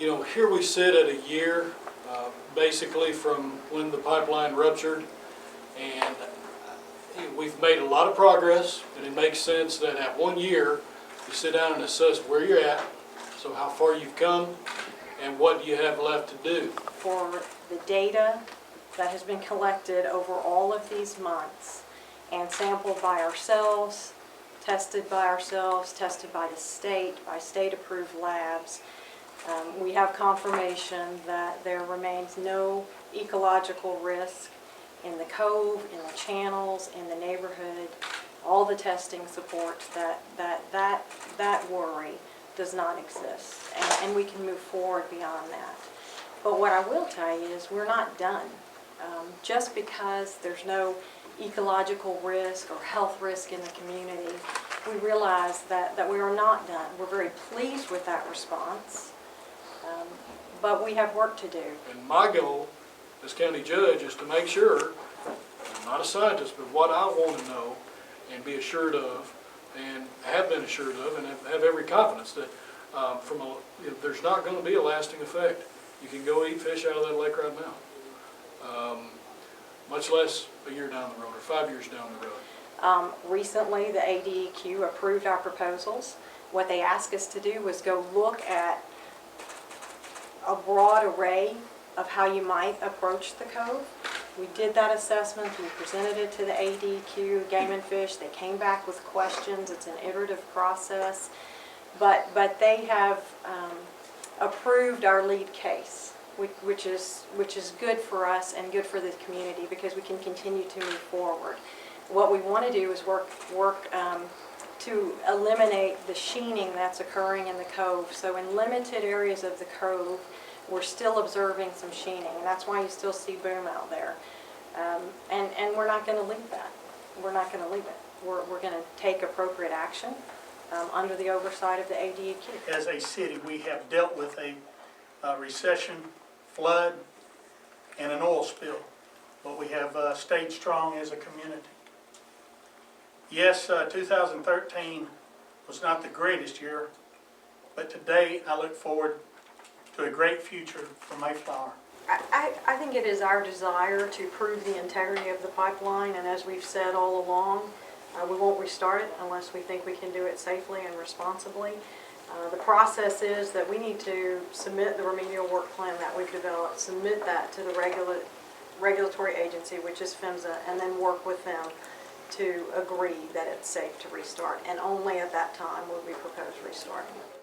Here we sit at a year, basically from when the pipeline ruptured, and we've made a lot of progress, and it makes sense that at 1 year, you sit down and assess where you're at, so how far you've come, and what you have left to do. For the data that has been collected over all of these months and sampled by ourselves, tested by the state, by state-approved labs, we have confirmation that there remains no ecological risk in the cove, in the channels, in the neighborhood. All the testing supports that worry does not exist, and we can move forward beyond that. But what I will tell you is we're not done. Just because there's no ecological risk or health risk in the community, we realize that we are not done. We're very pleased with that response, but we have work to do. And my goal as county judge is to make sure, I'm not a scientist, but what I want to know and be assured of, and have been assured of, and have every confidence that there's not going to be a lasting effect. You can go eat fish out of that lake right now, much less a year down the road or 5 years down the road. Recently, the ADEQ approved our proposals. What they asked us to do was go look at a broad array of how you might approach the cove. We did that assessment, we presented it to the ADEQ, Game and Fish. They came back with questions. It's an iterative process, but they have approved our lead case, which is good for us and good for the community because we can continue to move forward. What we want to do is work to eliminate the sheening that's occurring in the cove. So in limited areas of the cove, we're still observing some sheening, and that's why you still see boom out there. And we're not going to leave that. We're not going to leave it. We're going to take appropriate action under the oversight of the ADEQ. As a city, we have dealt with a recession, flood, and an oil spill, but we have stayed strong as a community. Yes, 2013 was not the greatest year, but today I look forward to a great future for Mayflower. I think it is our desire to prove the integrity of the pipeline, and as we've said all along, we won't restart it unless we think we can do it safely and responsibly. The process is that we need to submit the remedial work plan that we've developed, submit that to the regulatory agency, which is PHMSA, and then work with them to agree that it's safe to restart. And only at that time will we propose restarting it.